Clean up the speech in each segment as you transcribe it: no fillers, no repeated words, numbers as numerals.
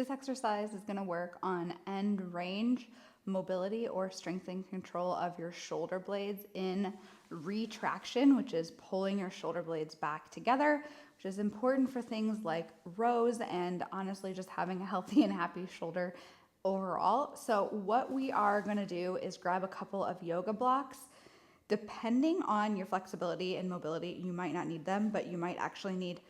This exercise is going to work on end range mobility or strength and control of your shoulder blades in retraction, which is pulling your shoulder blades back together, which is important for things like rows and honestly just having a healthy and happy shoulder overall. So what we are going to do is grab a couple of yoga blocks. Depending on your flexibility and mobility, you might not need them, but you might actually need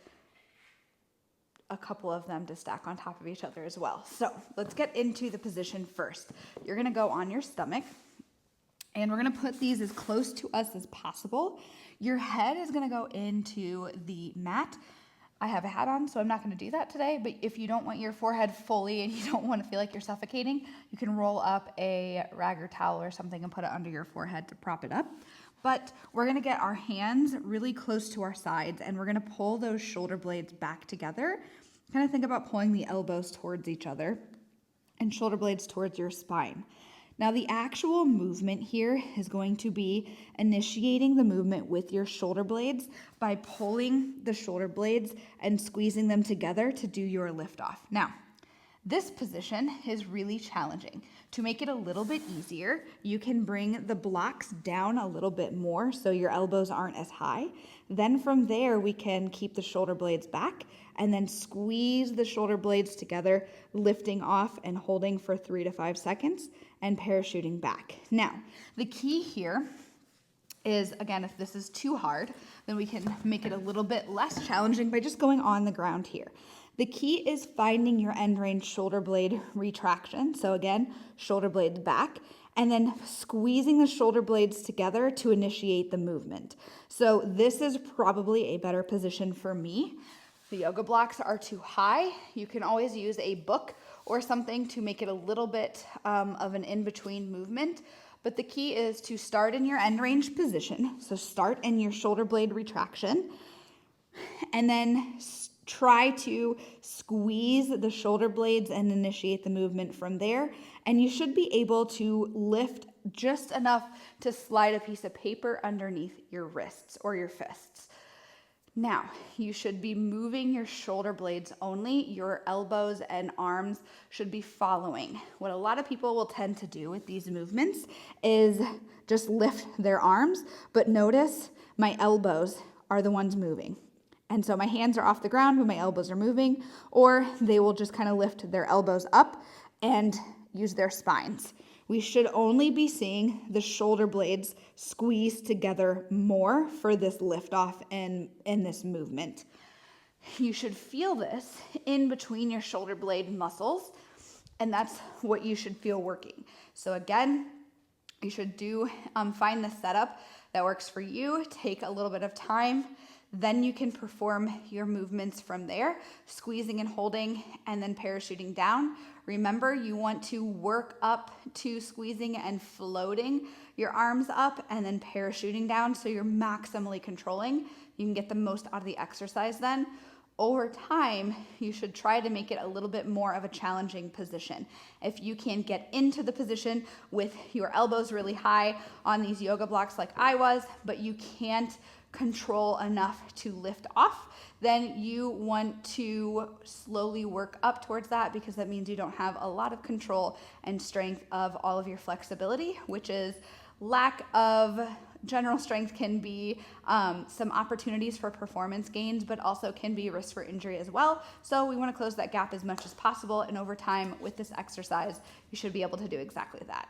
a couple of them to stack on top of each other as well. So let's get into the position first. You're gonna go on your stomach and we're gonna put these as close to us as possible. Your head is gonna go into the mat. I have a hat on, so I'm not gonna do that today, but if you don't want your forehead fully and you don't wanna feel like you're suffocating, you can roll up a rag or towel or something and put it under your forehead to prop it up. But we're gonna get our hands really close to our sides and we're gonna pull those shoulder blades back together. Kind of think about pulling the elbows towards each other and shoulder blades towards your spine. Now the actual movement here is going to be initiating the movement with your shoulder blades by pulling the shoulder blades and squeezing them together to do your liftoff. Now, this position is really challenging. To make it a little bit easier, you can bring the blocks down a little bit more so your elbows aren't as high. Then from there, we can keep the shoulder blades back and then squeeze the shoulder blades together, lifting off and holding for 3 to 5 seconds and parachuting back. Now, the key here is, again, if this is too hard, then we can make it a little bit less challenging by just going on the ground here. The key is finding your end range shoulder blade retraction. So again, shoulder blades back, and then squeezing the shoulder blades together to initiate the movement. So this is probably a better position for me. The yoga blocks are too high. You can always use a book or something to make it a little bit of an in-between movement. But the key is to start in your end range position. So start in your shoulder blade retraction and then try to squeeze the shoulder blades and initiate the movement from there. And you should be able to lift just enough to slide a piece of paper underneath your wrists or your fists. Now, you should be moving your shoulder blades only. Your elbows and arms should be following. What a lot of people will tend to do with these movements is just lift their arms, but notice my elbows are the ones moving. And so my hands are off the ground, but my elbows are moving, or they will just kind of lift their elbows up and use their spines. We should only be seeing the shoulder blades squeeze together more for this liftoff and in this movement. You should feel this in between your shoulder blade muscles, and that's what you should feel working. So again, you should find the setup that works for you. Take a little bit of time. Then you can perform your movements from there, squeezing and holding and then parachuting down. Remember, you want to work up to squeezing and floating your arms up and then parachuting down so you're maximally controlling. You can get the most out of the exercise then. Over time, you should try to make it a little bit more of a challenging position. If you can get into the position with your elbows really high on these yoga blocks like I was, but you can't control enough to lift off, then you want to slowly work up towards that because that means you don't have a lot of control and strength of all of your flexibility, which is lack of general strength can be some opportunities for performance gains, but also can be risk for injury as well. So we want to close that gap as much as possible. And over time with this exercise, you should be able to do exactly that.